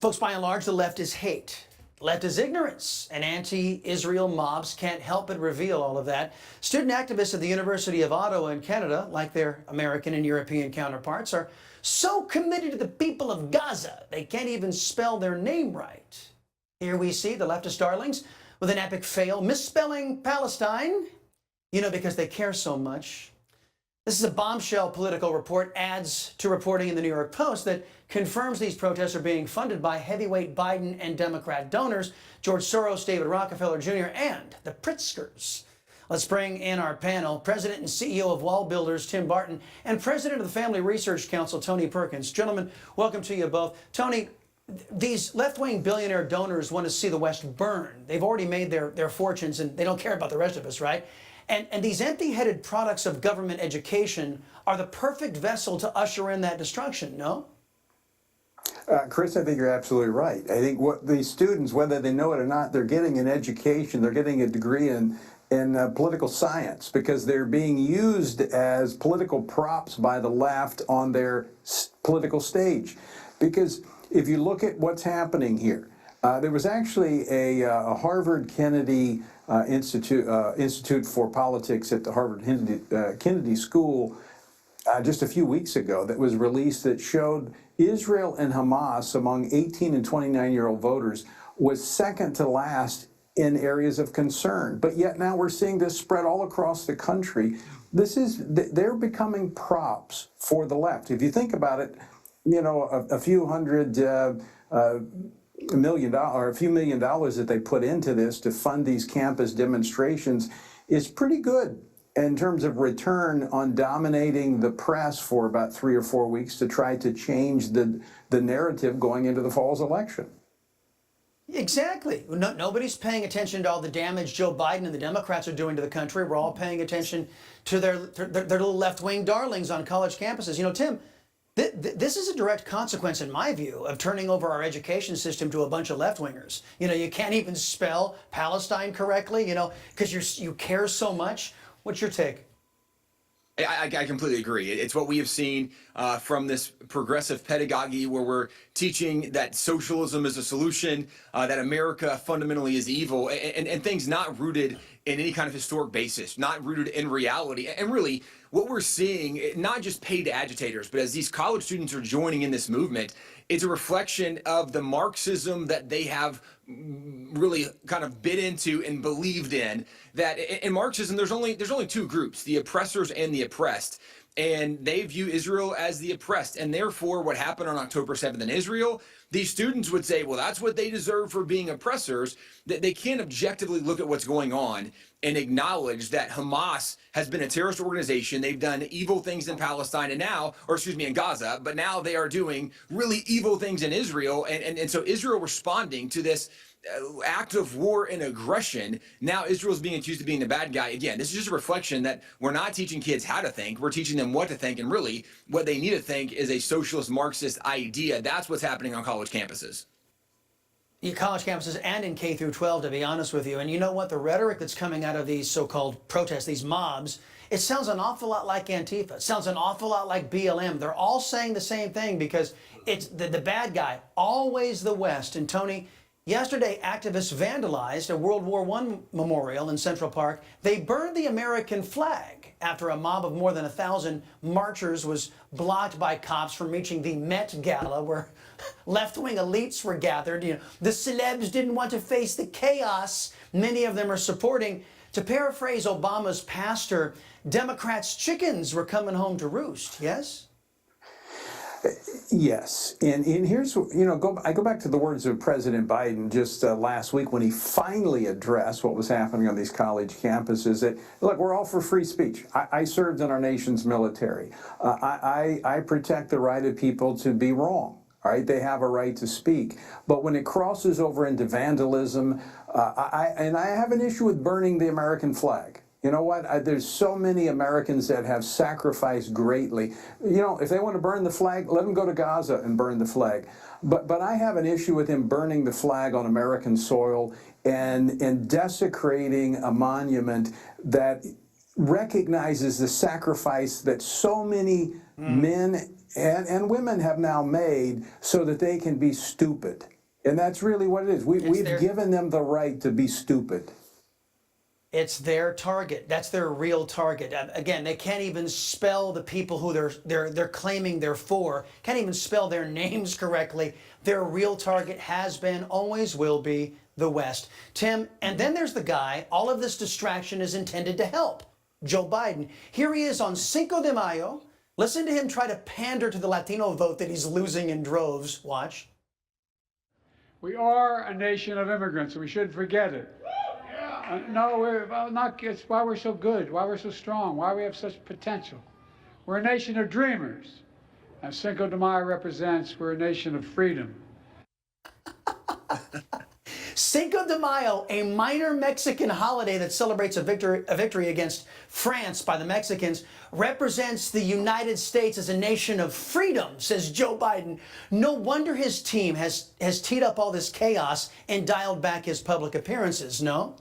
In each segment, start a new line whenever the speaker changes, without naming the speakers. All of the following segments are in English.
Folks, by and large, the left is hate. The left is ignorance, and anti-Israel mobs can't help but reveal all of that. Student activists at the University of Ottawa in Canada, like their American and European counterparts, are so committed to the people of Gaza, they can't even spell their name right. Here we see the leftist darlings with an epic fail, misspelling Palestine, because they care so much. This is a bombshell political report, adds to reporting in the New York Post that confirms these protests are being funded by heavyweight Biden and Democrat donors, George Soros, David Rockefeller Jr., and the Pritzkers. Let's bring in our panel, President and CEO of Wallbuilders, Tim Barton, and President of the Family Research Council, Tony Perkins. Gentlemen, welcome to you both. Tony, these left-wing billionaire donors want to see the West burn. They've already made their fortunes, and they don't care about the rest of us, right? And these empty-headed products of government education are the perfect vessel to usher in that destruction, no?
Chris, I think you're absolutely right. I think what these students, whether they know it or not, they're getting an education, they're getting a degree in political science because they're being used as political props by the left on their political stage. Because if you look at what's happening here, there was actually a Harvard Kennedy Institute for Politics at the Harvard Kennedy School just a few weeks ago that was released that showed Israel and Hamas among 18 and 29-year-old voters was second to last in areas of concern. But yet now we're seeing this spread all across the country. They're becoming props for the left. If you think about it, a few hundred million dollars that they put into this to fund these campus demonstrations is pretty good in terms of return on dominating the press for about 3 or 4 weeks to try to change the narrative going into the fall's election.
Exactly. Nobody's paying attention to all the damage Joe Biden and the Democrats are doing to the country. We're all paying attention to their little left-wing darlings on college campuses. Tim, this is a direct consequence, in my view, of turning over our education system to a bunch of left-wingers. You can't even spell Palestine correctly, because you care so much. What's your take?
I completely agree. It's what we have seen from this progressive pedagogy where we're teaching that socialism is a solution, that America fundamentally is evil, and things not rooted in any kind of historic basis, not rooted in reality. And really, what we're seeing, not just paid agitators, but as these college students are joining in this movement, it's a reflection of the Marxism that they have really kind of bit into and believed in. That in Marxism, there's only two groups, the oppressors and the oppressed. And they view Israel as the oppressed. And therefore, what happened on October 7th in Israel, these students would say, well, that's what they deserve for being oppressors. That they can't objectively look at what's going on and acknowledge that Hamas has been a terrorist organization. They've done evil things in Palestine in Gaza, but now they are doing really evil things in Israel. And so Israel responding to this act of war and aggression, now Israel's being accused of being the bad guy. Again, this is just a reflection that we're not teaching kids how to think, we're teaching them what to think, and really what they need to think is a socialist Marxist idea. That's what's happening on college campuses.
College campuses and in K through 12, to be honest with you. And you know what? The rhetoric that's coming out of these so-called protests, these mobs, it sounds an awful lot like Antifa. It sounds an awful lot like BLM. They're all saying the same thing because it's the bad guy, always the West. And Tony, yesterday, activists vandalized a World War I memorial in Central Park. They burned the American flag after a mob of more than 1,000 marchers was blocked by cops from reaching the Met Gala, where left-wing elites were gathered. The celebs didn't want to face the chaos many of them are supporting. To paraphrase Obama's pastor, Democrats' chickens were coming home to roost, yes?
Yes, and here's, I go back to the words of President Biden just last week when he finally addressed what was happening on these college campuses, that, look, we're all for free speech. I served in our nation's military. I protect the right of people to be wrong. All right, they have a right to speak. But when it crosses over into vandalism, I have an issue with burning the American flag. You know what? There's so many Americans that have sacrificed greatly. If they want to burn the flag, let them go to Gaza and burn the flag. But I have an issue with him burning the flag on American soil and desecrating a monument that recognizes the sacrifice that so many men and women have now made so that they can be stupid. And that's really what it is. We've given them the right to be stupid.
It's their target. That's their real target. Again, they can't even spell the people who they're claiming they're for. Can't even spell their names correctly. Their real target has been, always will be, the West. Tim, and then there's the guy all of this distraction is intended to help, Joe Biden. Here he is on Cinco de Mayo. Listen to him try to pander to the Latino vote that he's losing in droves. Watch.
We are a nation of immigrants, and we shouldn't forget it. No, we're not. It's why we're so good, why we're so strong, why we have such potential. We're a nation of dreamers. And Cinco de Mayo represents we're a nation of freedom.
Cinco de Mayo, a minor Mexican holiday that celebrates a victory against France by the Mexicans, represents the United States as a nation of freedom, says Joe Biden. No wonder his team has teed up all this chaos and dialed back his public appearances, no?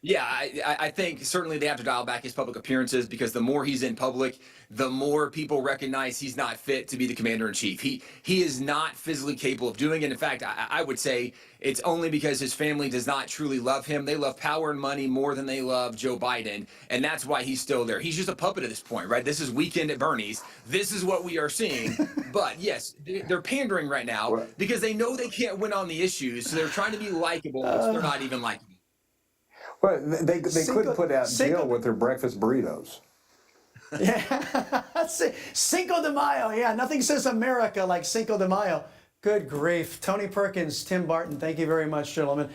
Yeah, I think certainly they have to dial back his public appearances, because the more he's in public, the more people recognize he's not fit to be the commander-in-chief. He is not physically capable of doing it. In fact, I would say it's only because his family does not truly love him. They love power and money more than they love Joe Biden, and that's why he's still there. He's just a puppet at this point, right? This is Weekend at Bernie's. This is what we are seeing. But yes, they're pandering right now because they know they can't win on the issues, so they're trying to be likable, which they're not even likable.
Well, they could put out Jill with their breakfast burritos.
Yeah, Cinco de Mayo. Yeah, nothing says America like Cinco de Mayo. Good grief. Tony Perkins, Tim Barton, thank you very much, gentlemen.